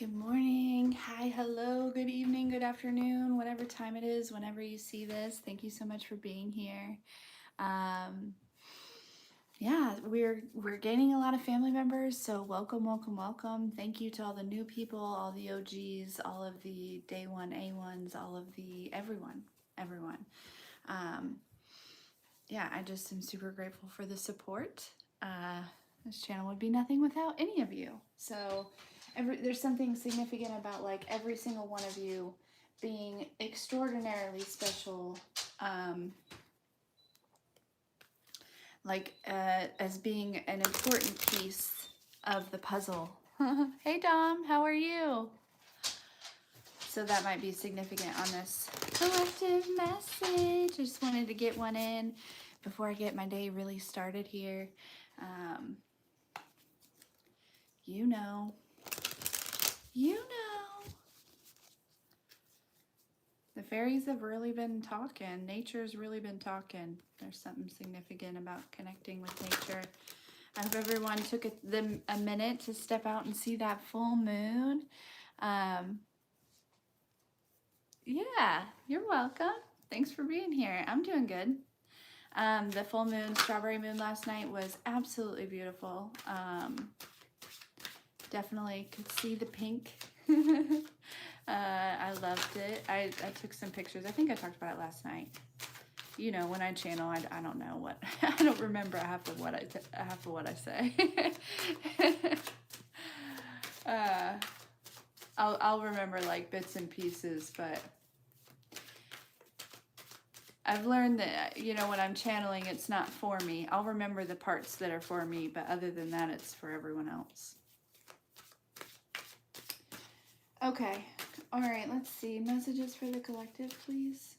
Good morning. Hi, hello, good evening, good afternoon, whatever time it is, whenever you see this. Thank you so much for being here. Um, yeah, we're gaining a lot of family members, so welcome, welcome, welcome. Thank you to all the new people, all the OGs, all of the day one A1s, all of the everyone. Um, yeah, I just am super grateful for the support. This channel would be nothing without any of you. So there's something significant about like every single one of you being extraordinarily special, as being an important piece of the puzzle. Hey Dom, how are you? So that might be significant on this collective message. I just wanted to get one in before I get my day really started here. You know. The fairies have really been talking. Nature's really been talking. There's something significant about connecting with nature. I hope everyone took a minute to step out and see that full moon. Yeah, you're welcome. Thanks for being here. I'm doing good. The full moon, strawberry moon last night was absolutely beautiful. Definitely could see the pink. I loved it. I took some pictures. I think I talked about it last night. You know, when I channel, I don't know what I don't remember half of what I say. I'll remember like bits and pieces, but I've learned that, you know, when I'm channeling, it's not for me. I'll remember the parts that are for me, but other than that, it's for everyone else. Okay. All right, let's see. Messages for the collective, please.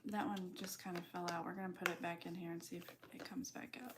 That one just kind of fell out. We're going to put it back in here and see if it comes back up.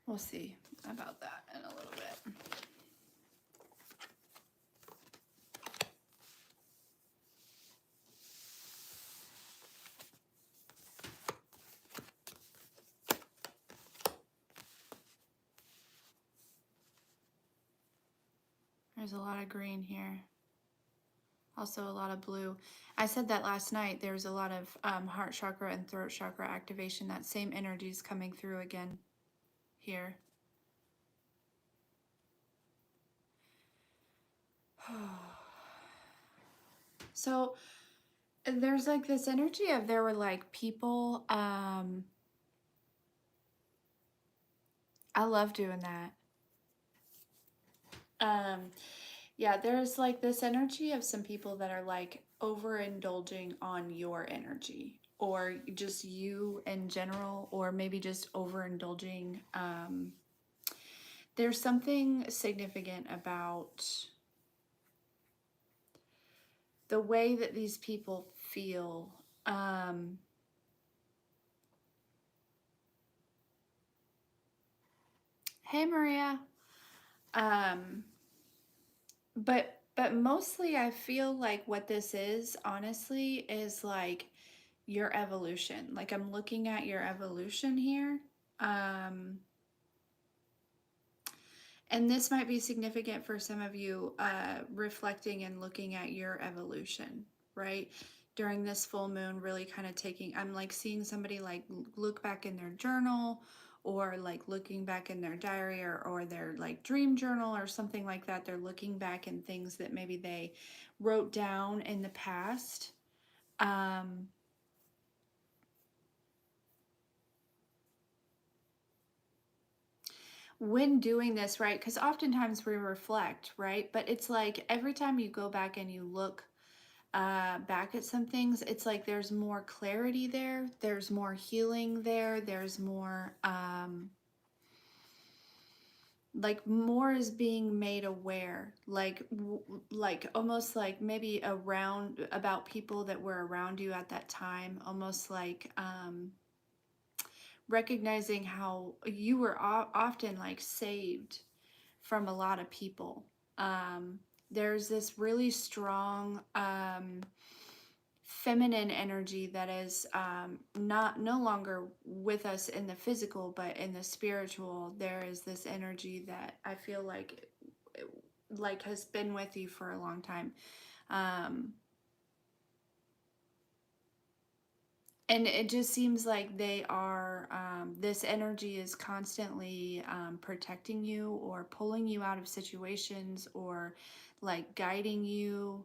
We'll see about that in a little bit. There's a lot of green here. Also a lot of blue. I said that last night. There's a lot of heart chakra and throat chakra activation. That same energy is coming through again here. So there's like this energy of there were like people. I love doing that. Yeah, there's like this energy of some people that are like overindulging on your energy, or just you in general, or maybe just overindulging. There's something significant about the way that these people feel. Hey, Maria. But mostly I feel like what this is, honestly, is like your evolution. Like I'm looking at your evolution here. And this might be significant for some of you, reflecting and looking at your evolution, right? During this full moon, really kind of I'm like seeing somebody like look back in their journal, or like looking back in their diary, or their like dream journal or something like that. They're looking back in things that maybe they wrote down in the past. when doing this, right? Because oftentimes we reflect, right? But it's like every time you go back and you look back at some things, it's like there's more clarity there, there's more healing there, there's more like more is being made aware, like like almost like maybe around about people that were around you at that time, almost like recognizing how you were often like saved from a lot of people. There's this really strong feminine energy that is not no longer with us in the physical, but in the spiritual. There is this energy that I feel like has been with you for a long time. Um, and it just seems like they are, this energy is constantly protecting you or pulling you out of situations or like guiding you.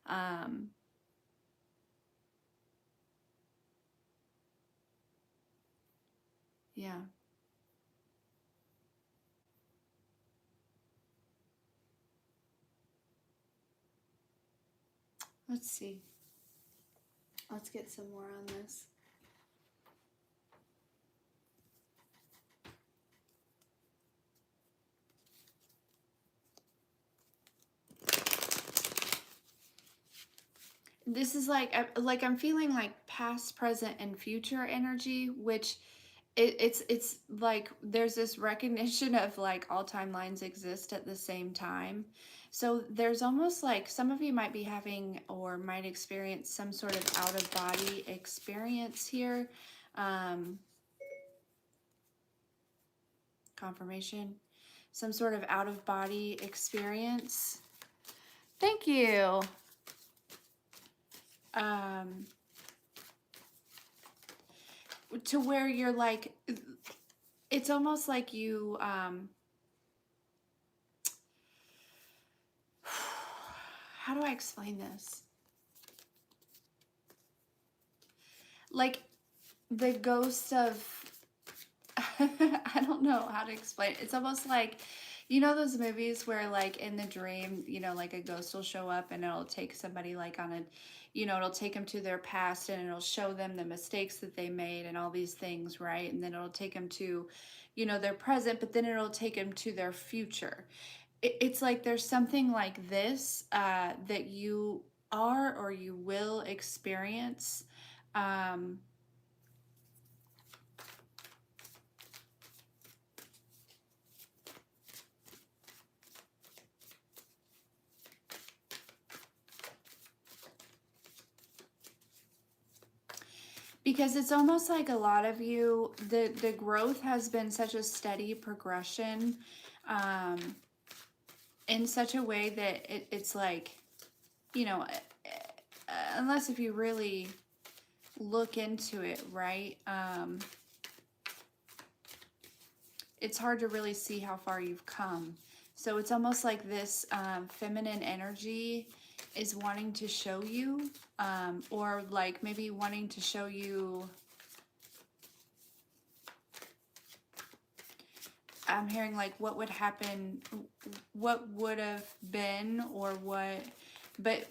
Um, yeah, let's see. Let's get some more on this. This is like I'm feeling like past, present, and future energy, which it's like there's this recognition of like all timelines exist at the same time. So there's almost like some of you might be having or might experience some sort of out of body experience here. Um, Confirmation, some sort of out of body experience. Thank you. Um, to where you're like, it's almost like you how do I explain this? Like the ghost of I don't know how to explain it. It's almost like, you know, those movies where like in the dream, you know, like a ghost will show up and it'll take somebody like on a, you know, it'll take them to their past and it'll show them the mistakes that they made and all these things, right? And then it'll take them to, you know, their present, but then it'll take them to their future. It's like there's something like this that you are or you will experience. Um, because it's almost like a lot of you, the growth has been such a steady progression, um, in such a way that it's like, you know, unless if you really look into it, right? It's hard to really see how far you've come. So it's almost like this feminine energy is wanting to show you, or like maybe wanting to show you. I'm hearing like what would happen, what would have been, or what, but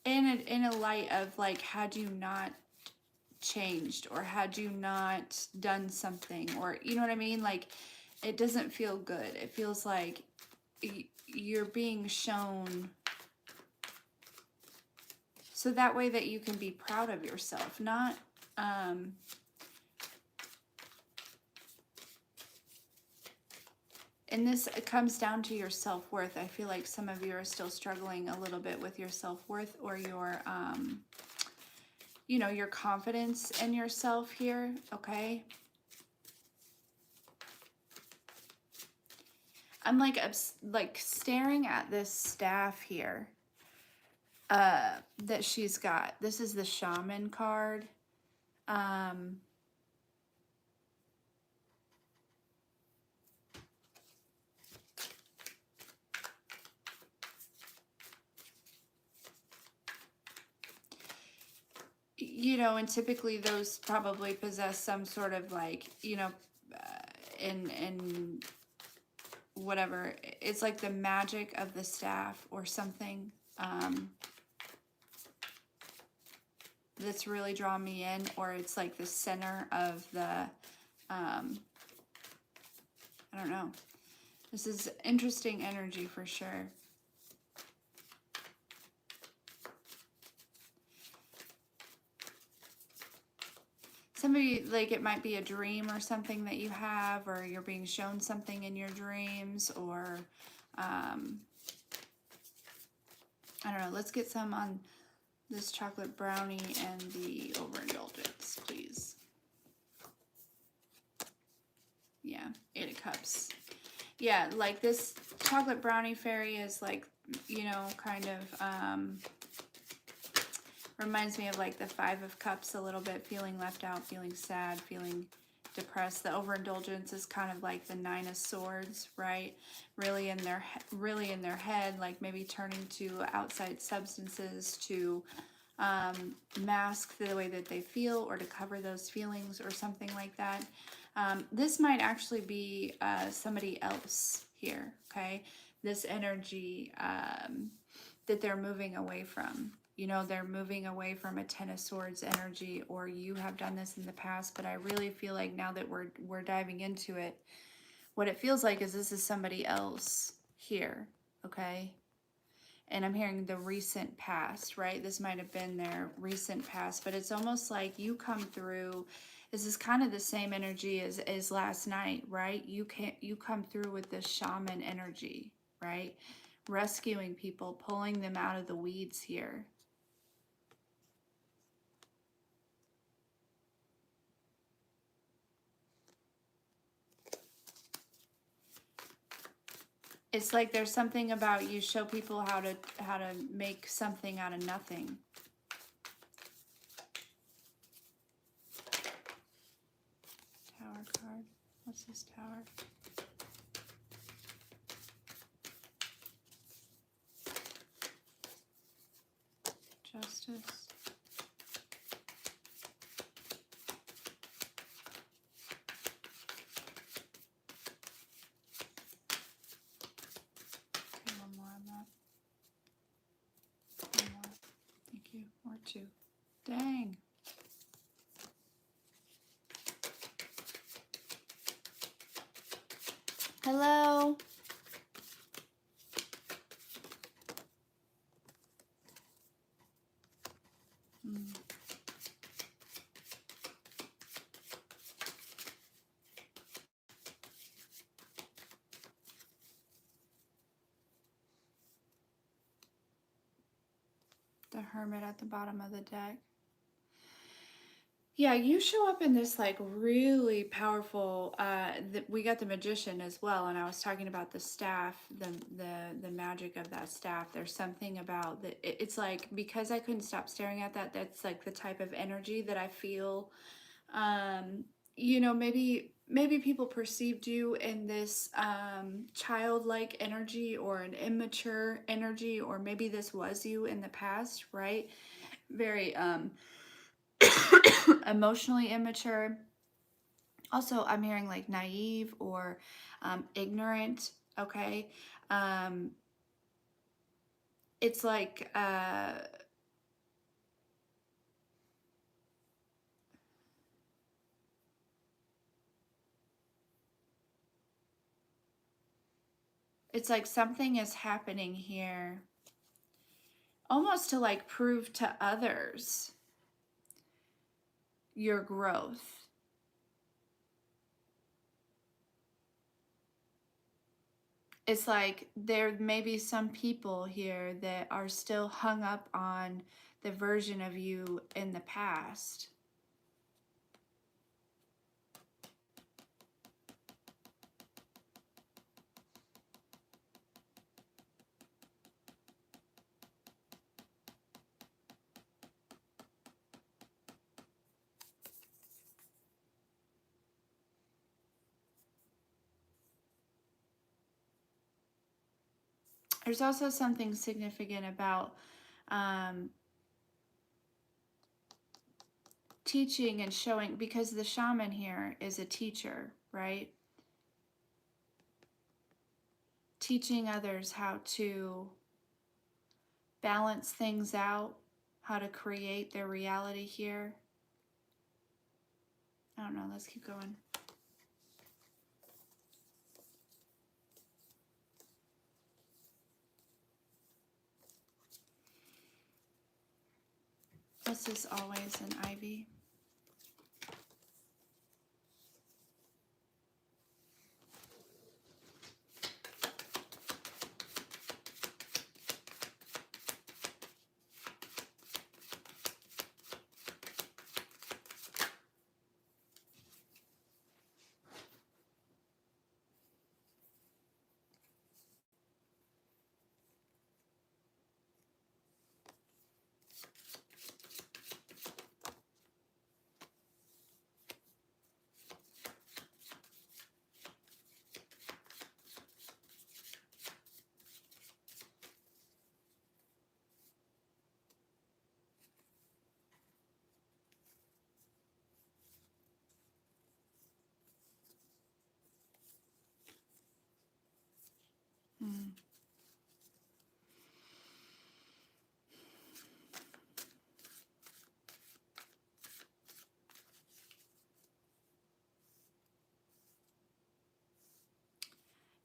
in a light of like, had you not changed or had you not done something, or you know what I mean, like it doesn't feel good. It feels like you're being shown so that way that you can be proud of yourself, not and this comes down to your self-worth. I feel like some of you are still struggling a little bit with your self-worth or your you know, your confidence in yourself here, okay? I'm like staring at this staff here that she's got. This is the shaman card. Um, you know, and typically those probably possess some sort of like, you know, in whatever. It's like the magic of the staff or something that's really drawn me in, or it's like the center of the, I don't know. This is interesting energy for sure. Somebody, like, it might be a dream or something that you have, or you're being shown something in your dreams, or I don't know. Let's get some on this chocolate brownie and the overindulgence, please. Yeah, 8 of Cups. Yeah, like this chocolate brownie fairy is like, you know, kind of reminds me of like the 5 of Cups a little bit, feeling left out, feeling sad, feeling depressed. The overindulgence is kind of like the 9 of Swords, right? Really in their head, like maybe turning to outside substances to mask the way that they feel or to cover those feelings or something like that. This might actually be somebody else here, okay? This energy that they're moving away from. You know, they're moving away from a 10 of Swords energy, or you have done this in the past, but I really feel like now that we're diving into it, what it feels like is this is somebody else here, okay? And I'm hearing the recent past, right? This might have been their recent past, but it's almost like you come through. This is kind of the same energy as last night, right? You come through with this shaman energy, right? Rescuing people, pulling them out of the weeds here. It's like there's something about you show people how to make something out of nothing. Tower card. What's this Tower? Justice. Okay, one more on that. One more. Thank you. Or 2. Dang. Hello. The Hermit at the bottom of the deck. Yeah, you show up in this like really powerful. We got the Magician as well, and I was talking about the staff, the magic of that staff. There's something about that. It's like, because I couldn't stop staring at that. That's like the type of energy that I feel. You know, maybe people perceived you in this childlike energy or an immature energy, or maybe this was you in the past, right? Very emotionally immature. Also, I'm hearing like naive or ignorant, okay? It's like something is happening here almost to like prove to others your growth. It's like there may be some people here that are still hung up on the version of you in the past. There's also something significant about teaching and showing, because the shaman here is a teacher, right? teaching others how to balance things out, how to create their reality here. I don't know, let's keep going. This is always an ivy. Mm.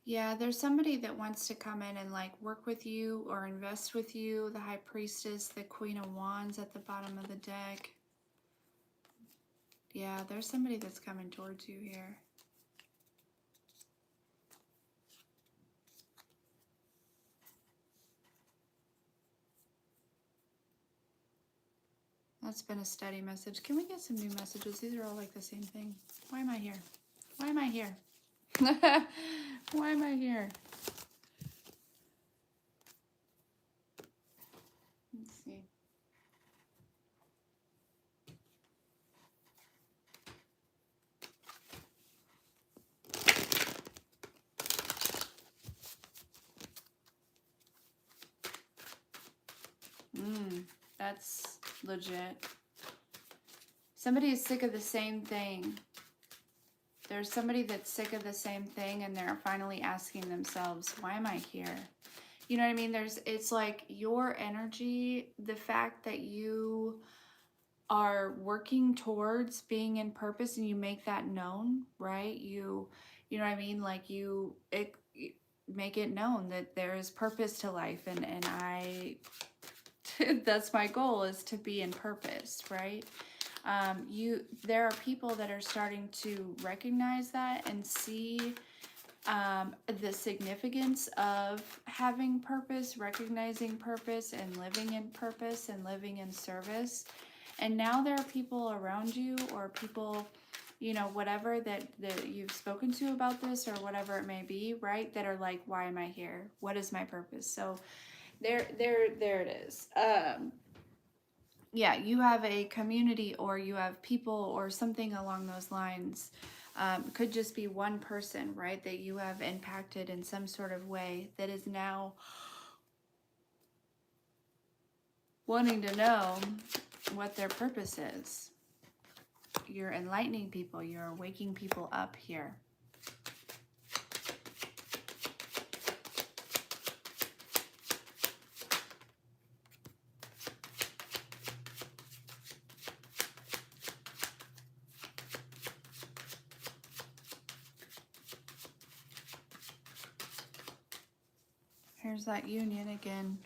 Yeah, there's somebody that wants to come in and like work with you or invest with you. The High Priestess, the Queen of Wands at the bottom of the deck. Yeah, there's somebody that's coming towards you here. That's been a steady message. Can we get some new messages? These are all like the same thing. Why am I here? Why am I here? Why am I here? Let's see. That's legit. Somebody is sick of the same thing. There's somebody that's sick of the same thing and they're finally asking themselves, why am I here? You know what I mean? It's like your energy, the fact that you are working towards being in purpose and you make that known, right? You know what I mean? Like you make it known that there is purpose to life, and I that's my goal, is to be in purpose, right? There are people that are starting to recognize that and see the significance of having purpose, recognizing purpose, and living in purpose and living in service. And now there are people around you, or people, you know, whatever that you've spoken to about this, or whatever it may be, right? That are like, why am I here? What is my purpose? So there it is. Yeah, you have a community, or you have people, or something along those lines. Could just be one person, right, that you have impacted in some sort of way, that is now wanting to know what their purpose is. You're enlightening people. You're waking people up here. Here's that union again.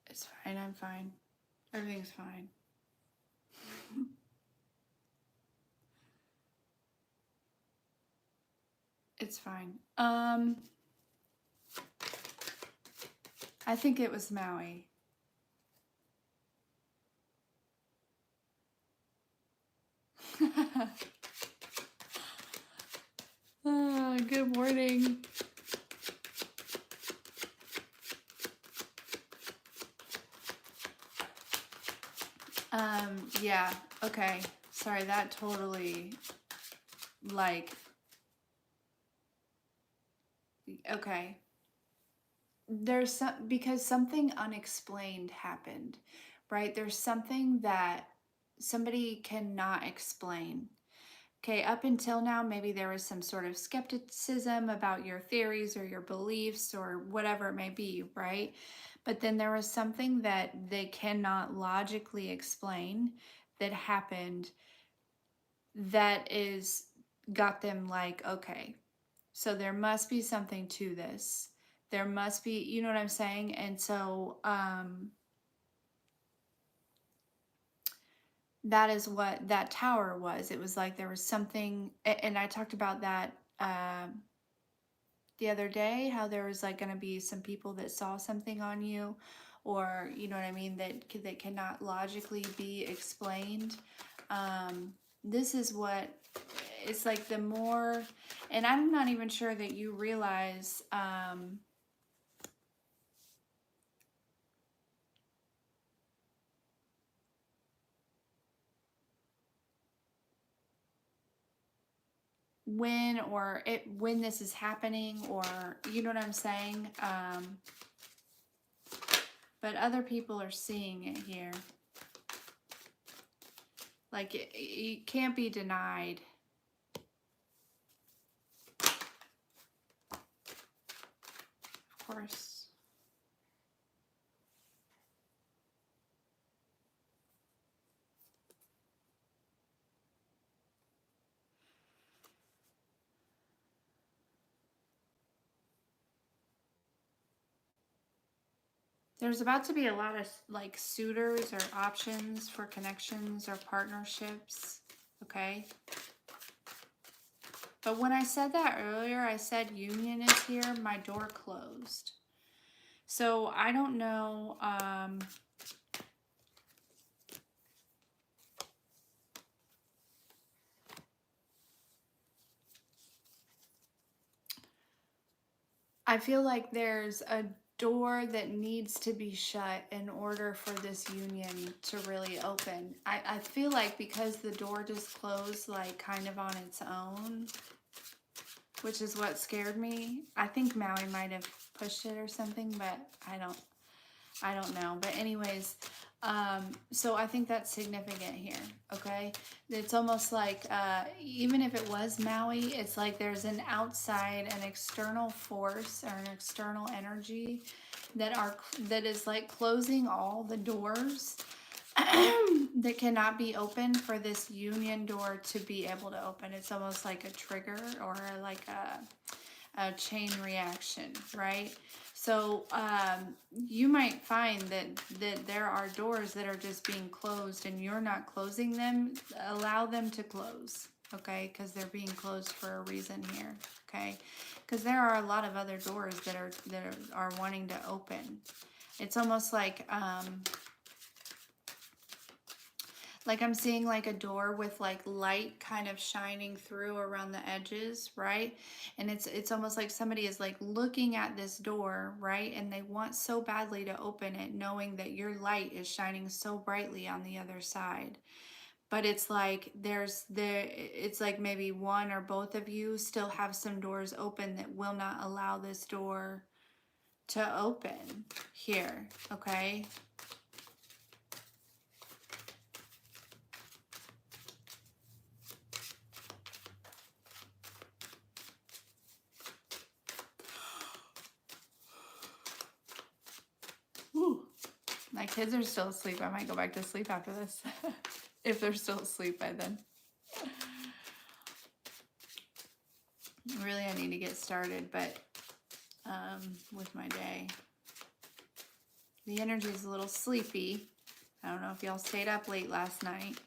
It's fine. I'm fine. Everything's fine. It's fine. I think it was Maui. Good morning. Yeah, okay. Sorry, that totally, like, okay. there's some, because something unexplained happened, right? There's something that somebody cannot explain. Okay, up until now, maybe there was some sort of skepticism about your theories or your beliefs or whatever it may be, right? But then there was something that they cannot logically explain that happened that is got them like, okay, so there must be something to this. There must be, you know what I'm saying? And so that is what that tower was. It was like there was something, and I talked about that the other day, how there was like going to be some people that saw something on you, or you know what I mean, that cannot logically be explained. This is what it's like. The more, and I'm not even sure that you realize when this is happening, or you know what I'm saying. But other people are seeing it here. Like it can't be denied. Of course. There's about to be a lot of like suitors or options for connections or partnerships, okay? But when I said that earlier, I said union is here, my door closed. So I don't know, I feel like there's a door that needs to be shut in order for this union to really open. I feel like because the door just closed like kind of on its own, which is what scared me. I think Maui might have pushed it or something, but I don't know. But anyways, so I think that's significant here, okay? It's almost like, even if it was Maui, it's like there's an outside, an external force or an external energy that is like closing all the doors that cannot be opened for this union door to be able to open. It's almost like a trigger or like a chain reaction, right? So you might find that there are doors that are just being closed and you're not closing them. Allow them to close, okay? Because they're being closed for a reason here, okay? Because there are a lot of other doors that are wanting to open. It's almost like I'm seeing like a door with like light kind of shining through around the edges, right? And it's almost like somebody is like looking at this door, right? And they want so badly to open it, knowing that your light is shining so brightly on the other side. But it's like it's like maybe one or both of you still have some doors open that will not allow this door to open here, okay? Ooh. My kids are still asleep. I might go back to sleep after this. If they're still asleep by then. Really, I need to get started, but with my day. The energy is a little sleepy. I don't know if y'all stayed up late last night.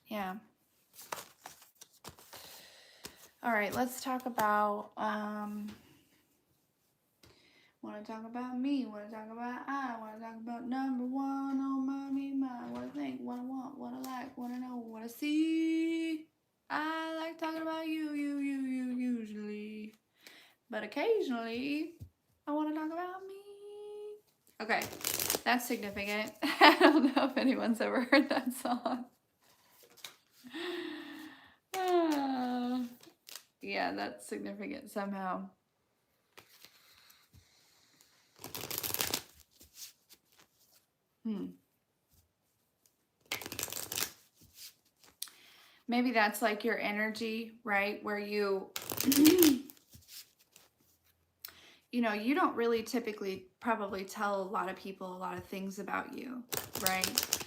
Yeah. All right, let's talk about want to talk about me, want to talk about I, want to talk about number one on my mind, what I think, what I want, what I like, what I know, what I see. I like talking about you usually, but occasionally I want to talk about me. Okay, that's significant. I don't know if anyone's ever heard that song. Yeah, that's significant somehow. Hmm. Maybe that's like your energy, right? Where you, you know, you don't really typically probably tell a lot of people a lot of things about you, right?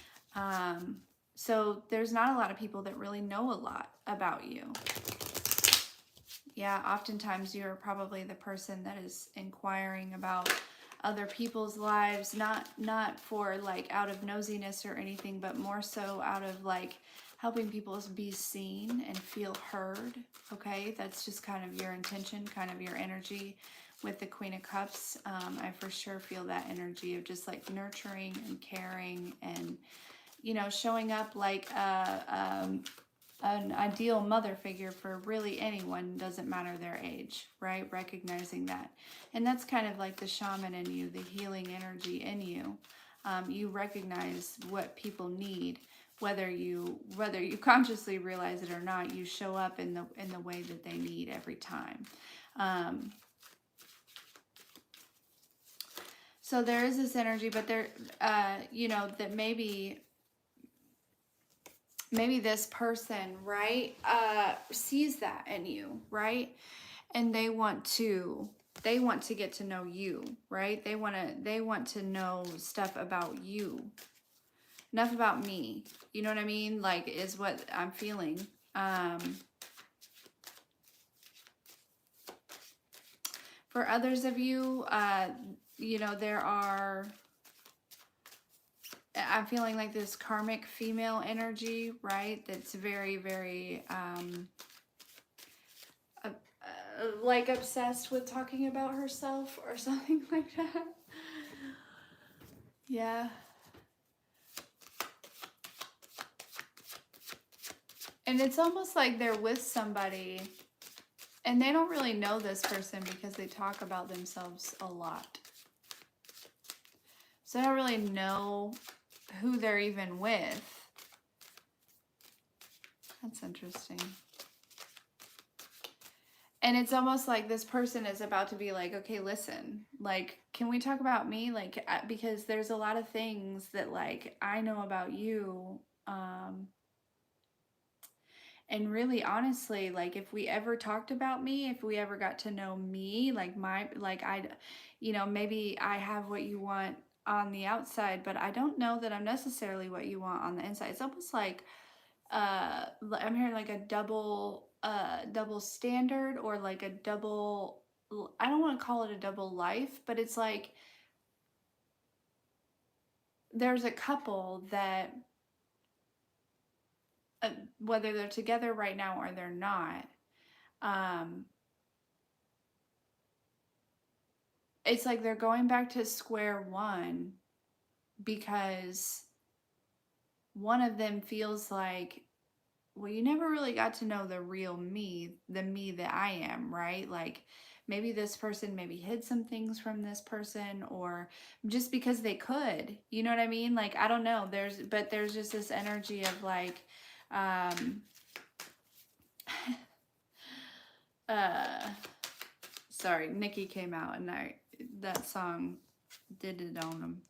So there's not a lot of people that really know a lot about you. Yeah, oftentimes you're probably the person that is inquiring about other people's lives, not for like out of nosiness or anything, but more so out of like helping people be seen and feel heard. Okay, that's just kind of your intention, kind of your energy with the Queen of Cups. I for sure feel that energy of just like nurturing and caring and, you know, showing up like an ideal mother figure for really anyone, doesn't matter their age, right? Recognizing that. And that's kind of like the shaman in you, the healing energy in you. You recognize what people need, whether you consciously realize it or not. You show up in the way that they need every time. So there is this energy, but there, you know, that maybe this person, right, sees that in you, right? And they want to get to know you, right? They want to know stuff about you. Enough about me. You know what I mean? Like, is what I'm feeling. For others of you, you know, there are, I'm feeling like this karmic female energy, right? That's very, very, like obsessed with talking about herself or something like that. Yeah. And it's almost like they're with somebody and they don't really know this person because they talk about themselves a lot. So they don't really know who they're even with. That's interesting. And it's almost like this person is about to be like, okay, listen, like, can we talk about me? Like, because there's a lot of things that like I know about you. And really, honestly, like if we ever talked about me, if we ever got to know me, like you know, maybe I have what you want on the outside, but I don't know that I'm necessarily what you want on the inside. It's almost like, I'm hearing like a double standard, or like a double, I don't want to call it a double life, but it's like there's a couple that, whether they're together right now or they're not, it's like they're going back to square one because one of them feels like, well, you never really got to know the real me, the me that I am, right? Like maybe this person maybe hid some things from this person, or just because they could, you know what I mean? Like, I don't know. There's just this energy of like, sorry, Nikki came out and that song did it on him.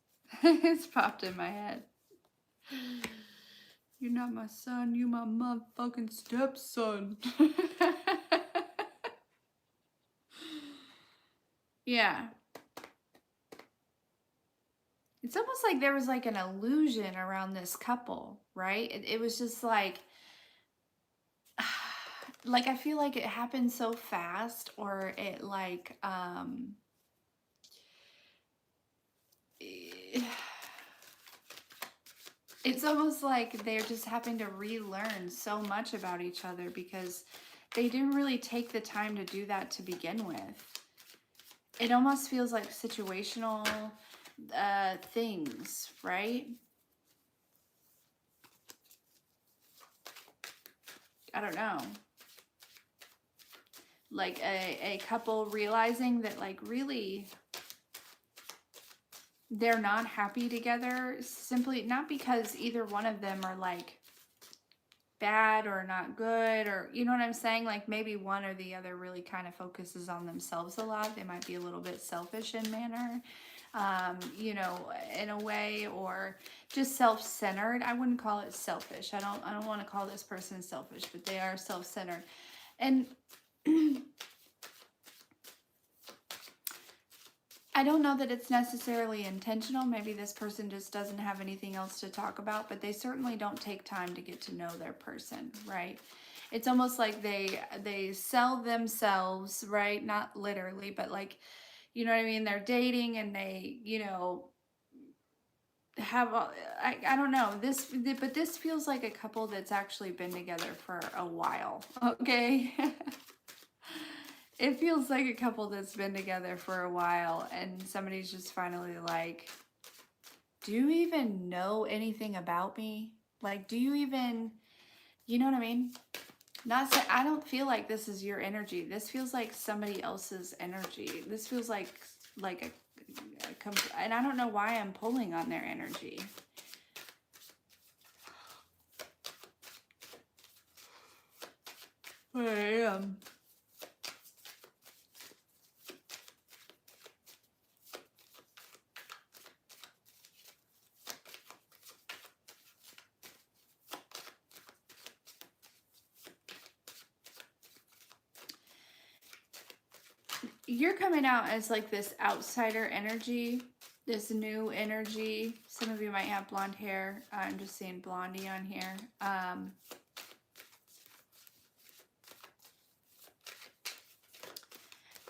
It's popped in my head. You're not my son, you my motherfucking stepson. Yeah. It's almost like there was like an illusion around this couple, right? It was just like I feel like it happened so fast, or it like, it's almost like they're just having to relearn so much about each other because they didn't really take the time to do that to begin with. It almost feels like situational things, right? I don't know. Like a couple realizing that like really they're not happy together, simply not because either one of them are like bad or not good, or you know what I'm saying? Like maybe one or the other really kind of focuses on themselves a lot. They might be a little bit selfish in manner. you know, in a way, or just self-centered. I wouldn't call it selfish. I don't want to call this person selfish, but they are self-centered. And I don't know that it's necessarily intentional. Maybe this person just doesn't have anything else to talk about, but they certainly don't take time to get to know their person, right? It's almost like they sell themselves, right? Not literally, but like, you know what I mean? They're dating and they, you know, have I don't know this, but this feels like a couple that's actually been together for a while. Okay. It feels like a couple that's been together for a while and somebody's just finally like, do you even know anything about me? Like, do you even, you know what I mean? Not say, I don't feel like this is your energy. This feels like somebody else's energy. This feels like and I don't know why I'm pulling on their energy. But I am. You're coming out as like this outsider energy, this new energy. Some of you might have blonde hair. I'm just seeing blondie on here.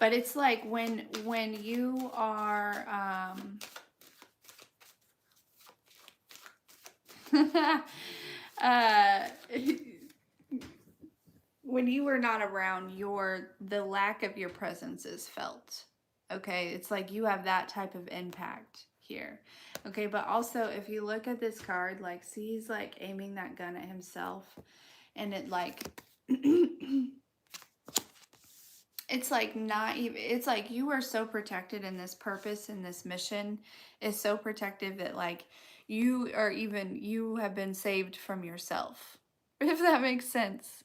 But it's like when you are when you were not around, the lack of your presence is felt. Okay, it's like you have that type of impact here. Okay, but also if you look at this card, like, see, he's like aiming that gun at himself, and it like it's like not even, it's like you are so protected in this purpose, and this mission is so protective that like you have been saved from yourself, if that makes sense.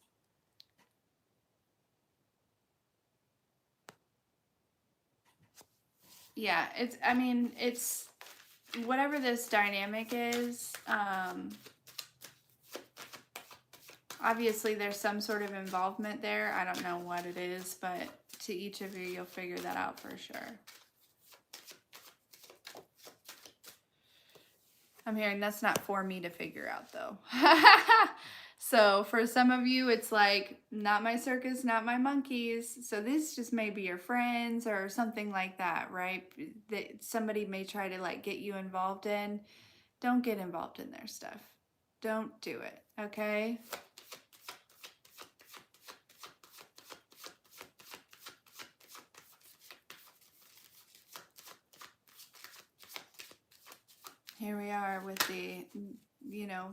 Yeah, it's, I mean, it's whatever this dynamic is, obviously there's some sort of involvement there. I don't know what it is, but to each of you, you'll figure that out for sure. I'm hearing that's not for me to figure out though. So for some of you, it's like, not my circus, not my monkeys. So this just may be your friends or something like that, right? That somebody may try to like get you involved in. Don't get involved in their stuff. Don't do it, okay? Here we are with the, you know,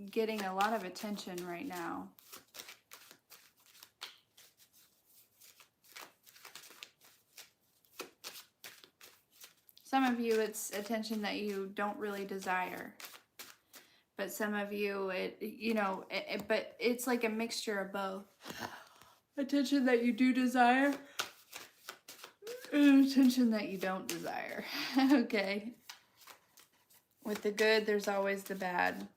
getting a lot of attention right now. Some of you, it's attention that you don't really desire. But some of you, but it's like a mixture of both. Attention that you do desire, and attention that you don't desire. Okay? With the good, there's always the bad.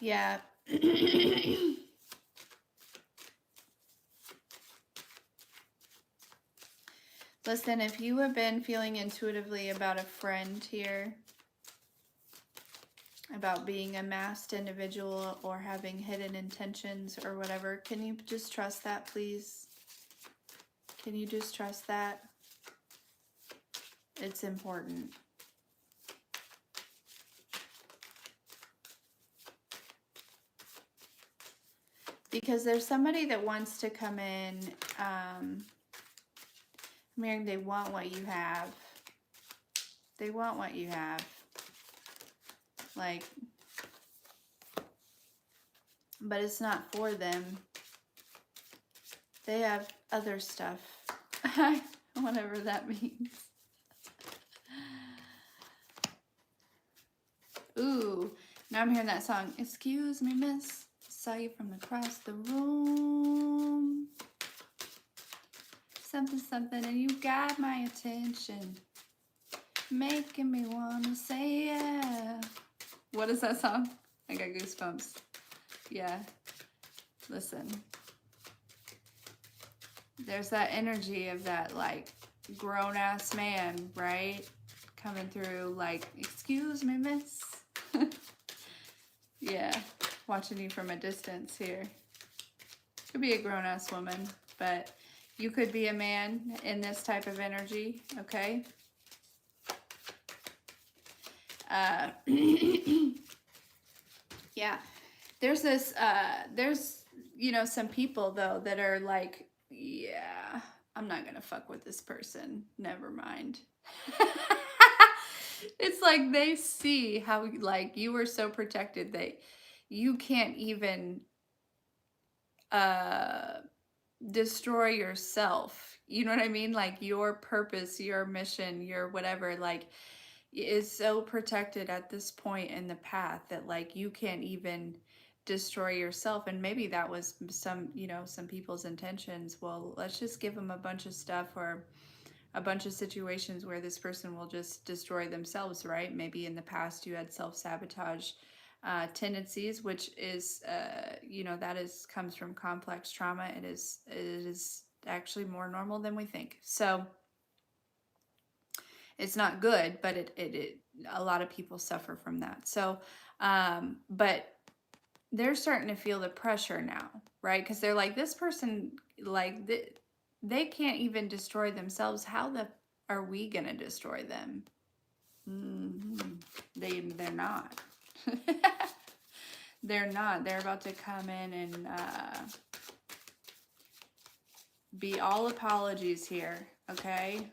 Yeah. Listen, if you have been feeling intuitively about a friend here, about being a masked individual or having hidden intentions or whatever, can you just trust that, please? Can you just trust that? It's important. Because there's somebody that wants to come in, I'm hearing they want what you have. They want what you have. Like, but it's not for them. They have other stuff. Whatever that means. Ooh, now I'm hearing that song. Excuse me, miss. Saw you from across the room. Something, something, and you got my attention. Making me wanna say yeah. What is that song? I got goosebumps. Yeah. Listen. There's that energy of that, like, grown-ass man, right? Coming through, like, excuse me, miss. Yeah. Watching you from a distance here. Could be a grown-ass woman, but you could be a man in this type of energy, okay? Yeah. There's this, you know, some people, though, that are like, yeah, I'm not gonna fuck with this person. Never mind. It's like they see how, like, you were so protected that you can't even destroy yourself. You know what I mean? Like, your purpose, your mission, your whatever, like, is so protected at this point in the path that, like, you can't even destroy yourself. And maybe that was some, you know, some people's intentions. Well, let's just give them a bunch of stuff, or a bunch of situations where this person will just destroy themselves, right? Maybe in the past you had self-sabotage tendencies, which is, you know, that comes from complex trauma. It is actually more normal than we think. So it's not good, but it a lot of people suffer from that. So, but they're starting to feel the pressure now, right? Because they're like, this person, like, they can't even destroy themselves. How are we gonna destroy them? They're not. They're not. They're about to come in and be all apologies here, okay?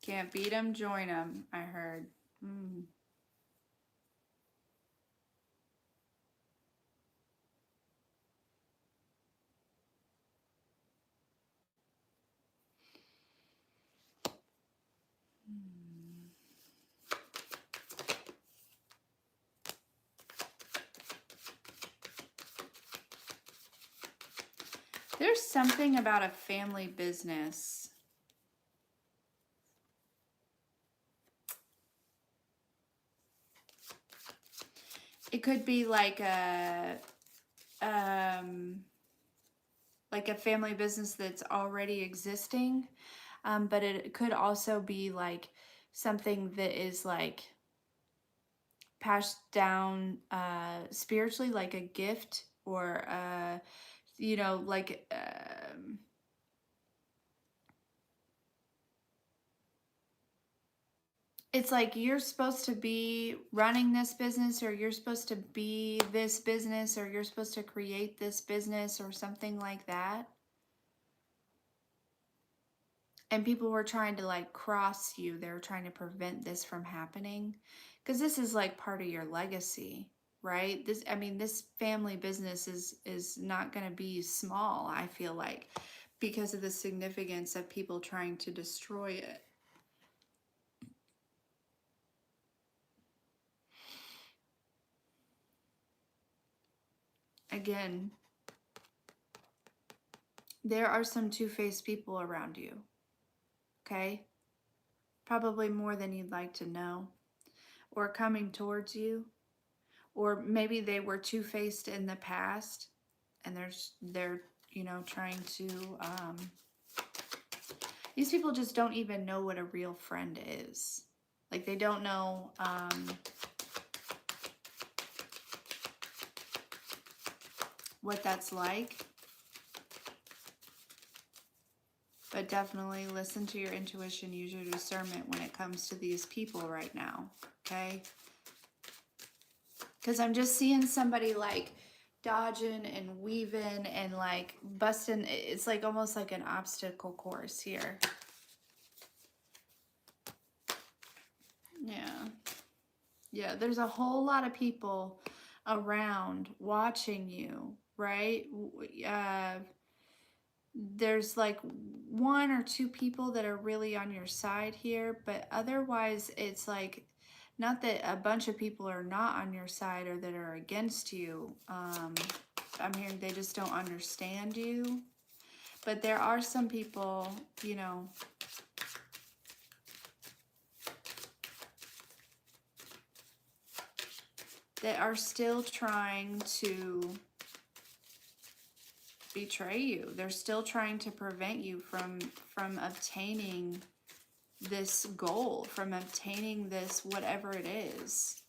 Can't beat them, join them, I heard. There's something about a family business. It could be like a family business that's already existing, but it could also be like something that is like passed down spiritually, like a gift, or you know, like it's like you're supposed to be running this business, or you're supposed to be this business, or you're supposed to create this business, or something like that. And people were trying to, like, cross you. They were trying to prevent this from happening, because this is like part of your legacy, right? This, I mean, this family business is not going to be small, I feel like, because of the significance of people trying to destroy it. Again, there are some two-faced people around you, okay? Probably more than you'd like to know, or coming towards you, or maybe they were two-faced in the past, and they're you know, trying to these people just don't even know what a real friend is. Like, they don't know what that's like. But definitely listen to your intuition, use your discernment when it comes to these people right now, okay? Because I'm just seeing somebody, like, dodging and weaving and, like, busting. It's like almost like an obstacle course here. Yeah. Yeah, there's a whole lot of people around watching you, right? There's like one or two people that are really on your side here, but otherwise it's like Not that a bunch of people are not on your side or that are against you. I'm hearing they just don't understand you. But there are some people, you know, that are still trying to betray you. They're still trying to prevent you from obtaining this goal, from obtaining this whatever it is.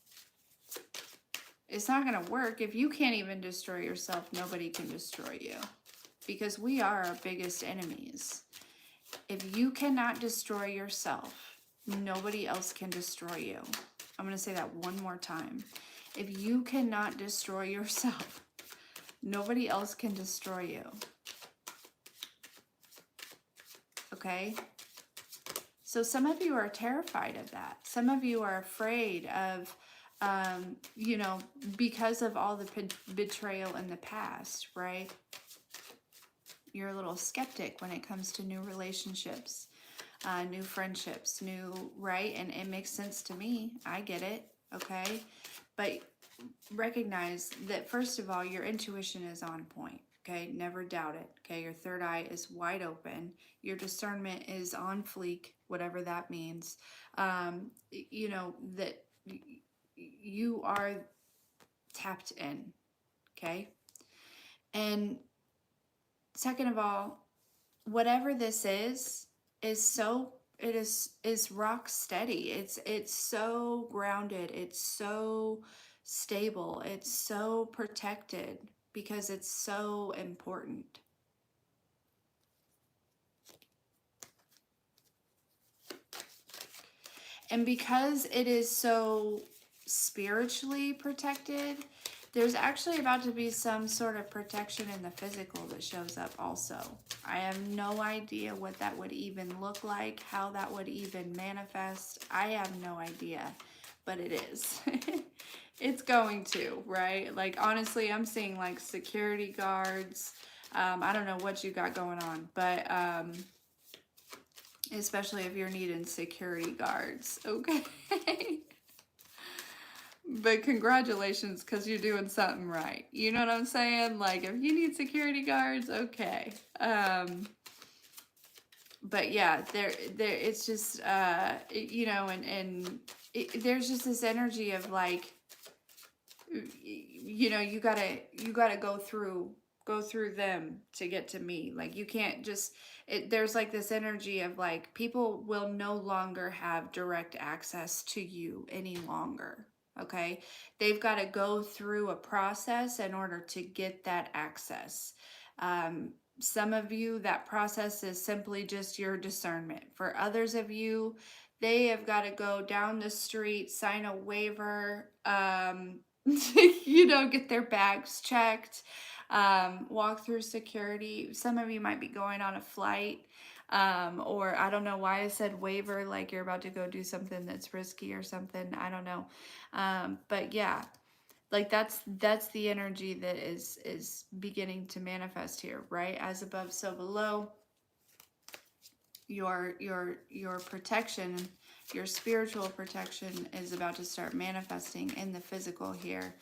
It's not going to work. If you can't even destroy yourself, nobody can destroy you, because we are our biggest enemies. If you cannot destroy yourself, nobody else can destroy you. I'm going to say that one more time. If you cannot destroy yourself, nobody else can destroy you. Okay? So some of you are terrified of that. Some of you are afraid of, you know, because of all the betrayal in the past, right? You're a little skeptic when it comes to new relationships, new friendships, right? And it makes sense to me. I get it, okay? But recognize that, first of all, your intuition is on point, okay? Never doubt it, okay? Your third eye is wide open. Your discernment is on fleek, whatever that means. You know, that you are tapped in, okay? And second of all, whatever this is so, it is rock steady. It's so grounded. It's so stable. It's so protected because it's so important. And because it is so spiritually protected, there's actually about to be some sort of protection in the physical that shows up also. I have no idea what that would even look like, how that would even manifest. I have no idea, but it is. It's going to, right? Like, honestly, I'm seeing like security guards. I don't know what you got going on, but especially if you're needing security guards, okay? But congratulations, because you're doing something right. You know what I'm saying? Like, if you need security guards, okay. But yeah, it's just, you know, and there's just this energy of like, you know, you gotta go through them to get to me. Like, you can't just, there's like this energy of like, people will no longer have direct access to you any longer. Okay, they've got to go through a process in order to get that access. Some of you, that process is simply just your discernment. For others of you, they have got to go down the street, sign a waiver, you know, get their bags checked, walk through security. Some of you might be going on a flight, or I don't know why I said waiver, like you're about to go do something that's risky or something. I don't know. But yeah, like that's the energy that is beginning to manifest here, right? As above, so below. Your protection, your spiritual protection is about to start manifesting in the physical here.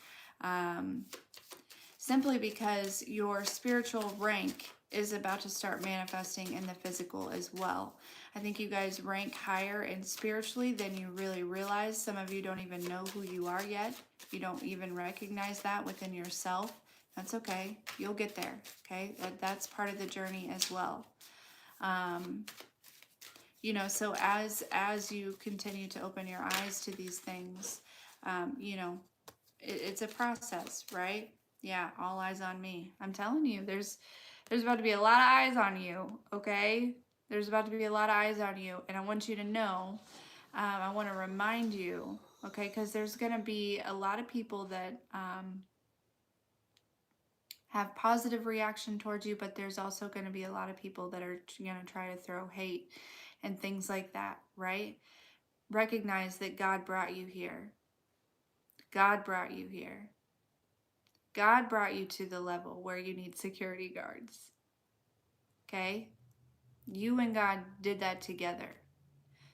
Simply because your spiritual rank is about to start manifesting in the physical as well. I think you guys rank higher in spiritually than you really realize. Some of you don't even know who you are yet. You don't even recognize that within yourself. That's okay. You'll get there, okay? That's part of the journey as well. You know, so as you continue to open your eyes to these things, you know, it's a process, right? Yeah, all eyes on me. I'm telling you, there's about to be a lot of eyes on you, okay? There's about to be a lot of eyes on you, and I want you to know, I want to remind you, okay, because there's going to be a lot of people that have positive reaction towards you, but there's also going to be a lot of people that are going to try to throw hate and things like that, right? Recognize that God brought you here. God brought you here. God brought you to the level where you need security guards. Okay? You and God did that together.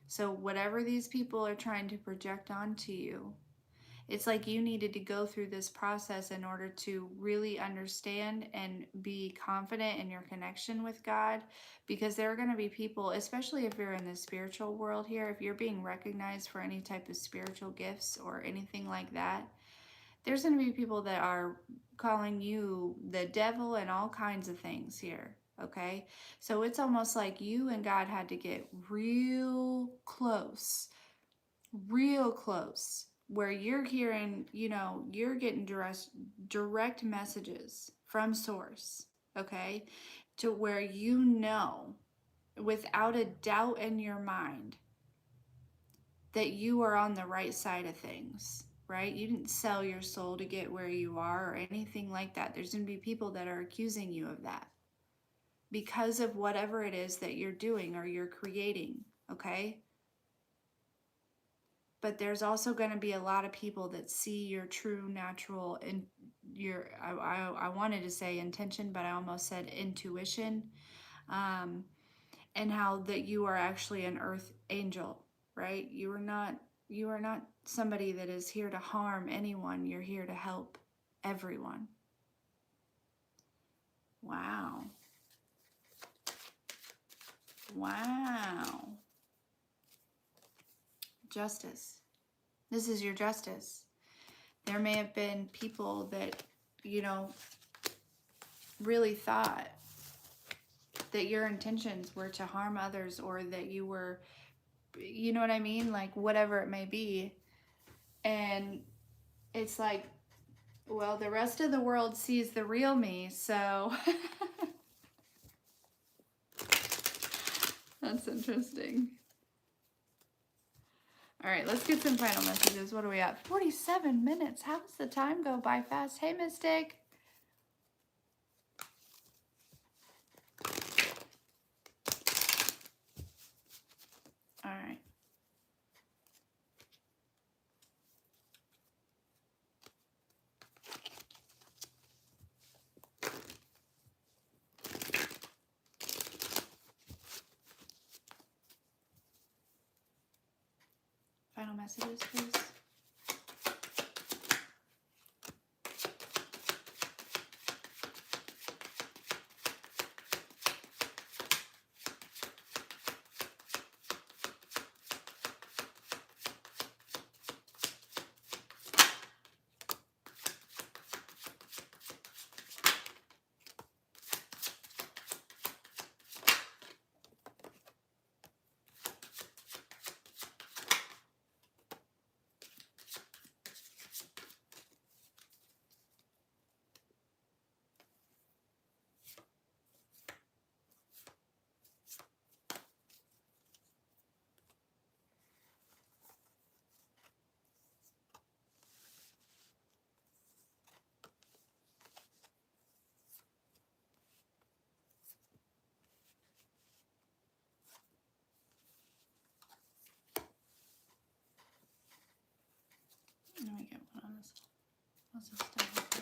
So whatever these people are trying to project onto you, it's like you needed to go through this process in order to really understand and be confident in your connection with God. Because there are going to be people, especially if you're in the spiritual world here, if you're being recognized for any type of spiritual gifts or anything like that, there's going to be people that are calling you the devil and all kinds of things here. Okay. So it's almost like you and God had to get real close, where you're hearing, you're getting direct messages from source, okay, to where without a doubt in your mind that you are on the right side of things, right? You didn't sell your soul to get where you are or anything like that. There's going to be people that are accusing you of that because of whatever it is that you're doing or you're creating, okay? But there's also going to be a lot of people that see your true natural and I wanted to say intention, but I almost said intuition, and how that you are actually an earth angel, right? You are not somebody that is here to harm anyone. You're here to help everyone. Wow. Wow. Justice. This is your justice. There may have been people that, really thought that your intentions were to harm others, or that you were, you know what I mean? Like whatever it may be. And it's like, well, the rest of the world sees the real me, so that's interesting. All right, let's get some final messages. What are we at? 47 minutes. How does the time go by fast? Hey, Mystic. All right. Final messages, please. Let me get one on this. What's this stuff?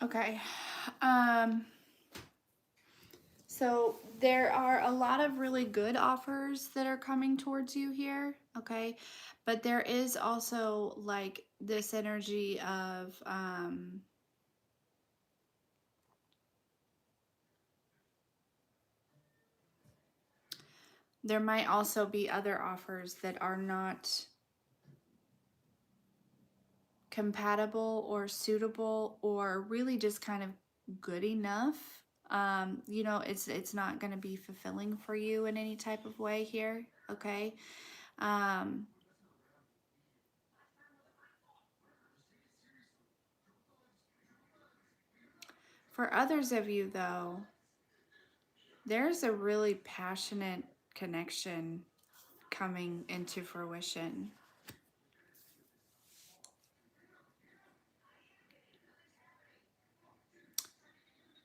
Okay. So there are a lot of really good offers that are coming towards you here, okay? But there is also like this energy of there might also be other offers that are not compatible or suitable or really just kind of good enough. It's not going to be fulfilling for you in any type of way here, okay? For others of you, though, there's a really passionate connection coming into fruition.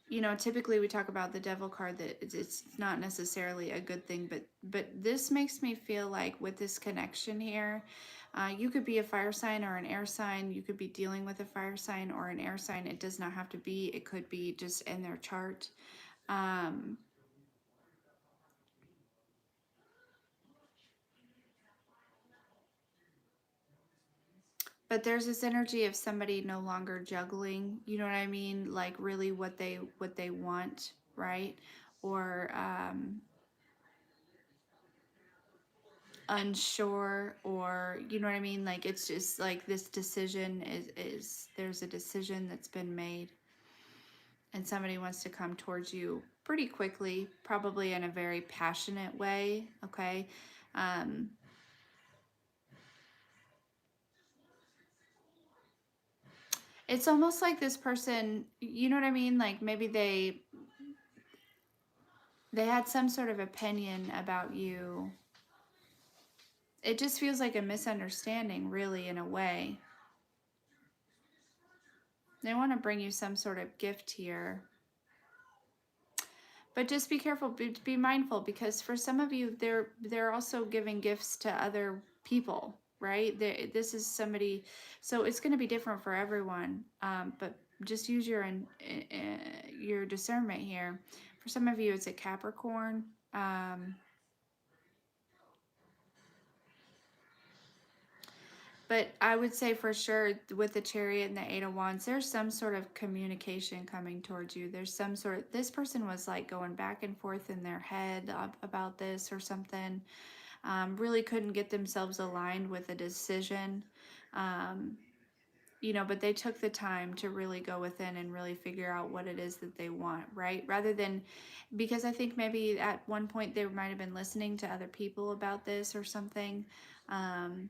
you know, typically we talk about the devil card that it's not necessarily a good thing, but this makes me feel like with this connection here, you could be a fire sign or an air sign. You could be dealing with a fire sign or an air sign. It does not have to be. It could be just in their chart. Um, but there's this energy of somebody no longer juggling. You know what I mean? Like really what they want, right? Or unsure, or you know what I mean, like it's just like this decision is there's a decision that's been made and somebody wants to come towards you pretty quickly, probably in a very passionate way. Okay. um it's almost like this person, you know what I mean, like maybe they had some sort of opinion about you. It just feels like a misunderstanding, really, in a way. They want to bring you some sort of gift here. But just be careful, be mindful, because for some of you, they're also giving gifts to other people, right? This is somebody, so it's going to be different for everyone. But just use your discernment here. For some of you, it's a Capricorn. But I would say for sure with the Chariot and the Eight of Wands, there's some sort of communication coming towards you. There's some sort of, this person was like going back and forth in their head about this or something. Really couldn't get themselves aligned with a decision. Um, you know, but they took the time to really go within and really figure out what it is that they want, right? Rather than, because I think maybe at one point they might have been listening to other people about this or something. Um,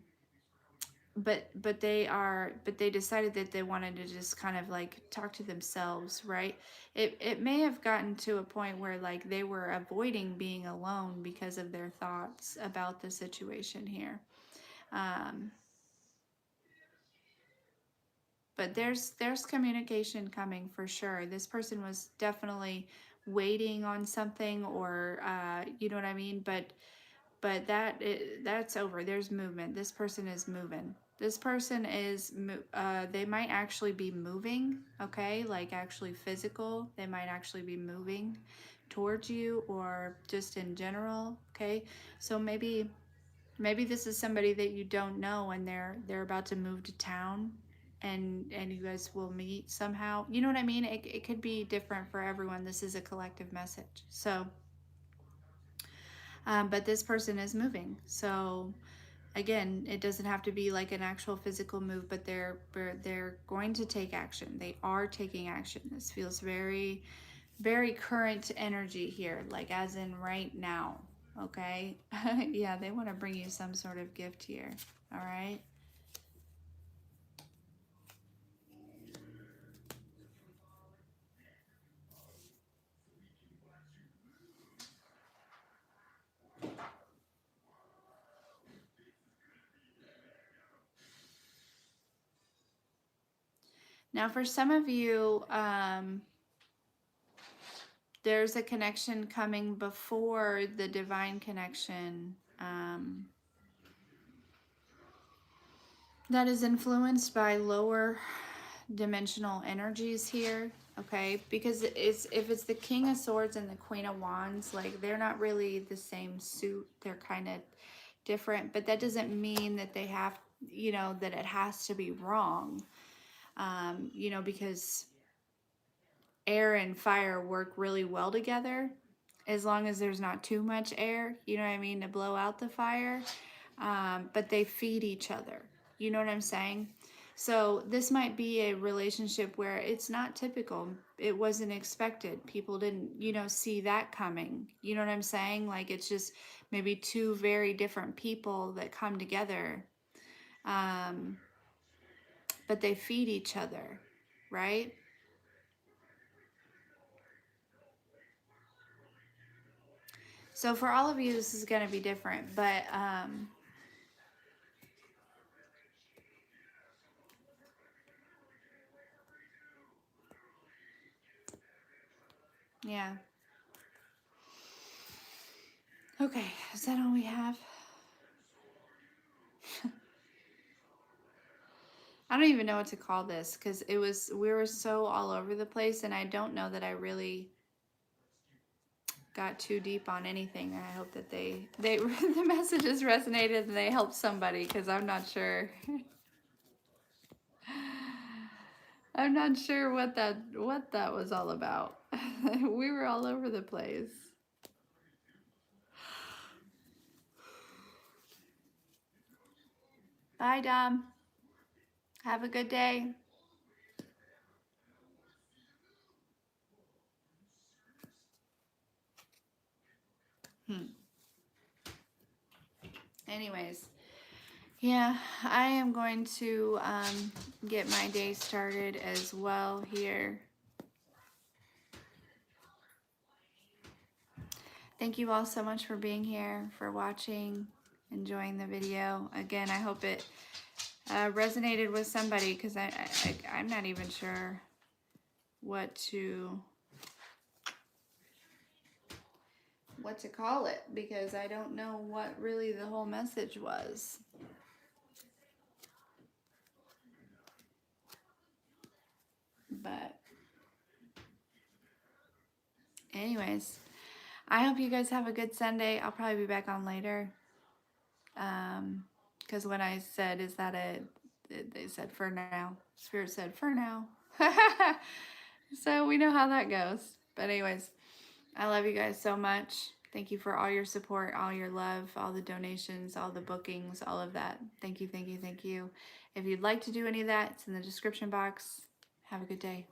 but they decided that they wanted to just kind of like talk to themselves, right? It may have gotten to a point where like they were avoiding being alone because of their thoughts about the situation here. um, but there's communication coming for sure. This person was definitely waiting on something, or you know what I mean, but that's over. There's movement. This person is moving. This person is they might actually be moving, okay, like actually physical. They might actually be moving towards you, or just in general, okay? So maybe this is somebody that you don't know, and they're about to move to town, and you guys will meet somehow. You know what I mean? It could be different for everyone. This is a collective message. So but this person is moving. So again, it doesn't have to be like an actual physical move, but they're going to take action. They are taking action. This feels very, very current energy here, like as in right now. Okay. Yeah, they want to bring you some sort of gift here. All right. Now, for some of you, there's a connection coming before the divine connection. That is influenced by lower dimensional energies here, okay? Because if it's the King of Swords and the Queen of Wands, like they're not really the same suit. They're kind of different, but that doesn't mean that they have, you know, that it has to be wrong. You know, because air and fire work really well together as long as there's not too much air, you know what I mean, to blow out the fire. But they feed each other. You know what I'm saying? So this might be a relationship where it's not typical. It wasn't expected. People didn't, you know, see that coming. You know what I'm saying? Like it's just maybe two very different people that come together, um, but they feed each other, right? So for all of you, this is going to be different, but Yeah. Okay, is that all we have? I don't even know what to call this because we were so all over the place, and I don't know that I really got too deep on anything. And I hope that they the messages resonated and they helped somebody, because I'm not sure. I'm not sure what that was all about. We were all over the place. Bye, Dom. Have a good day. Anyways, yeah, I am going to get my day started as well here. Thank you all so much for being here, for watching, enjoying the video. Again, I hope it resonated with somebody, because I'm not even sure what to call it, because I don't know what really the whole message was. But anyways, I hope you guys have a good Sunday. I'll probably be back on later. Because when I said, is that it? They said for now. Spirit said for now. So we know how that goes. But anyways, I love you guys so much. Thank you for all your support, all your love, all the donations, all the bookings, all of that. Thank you, thank you, thank you. If you'd like to do any of that, it's in the description box. Have a good day.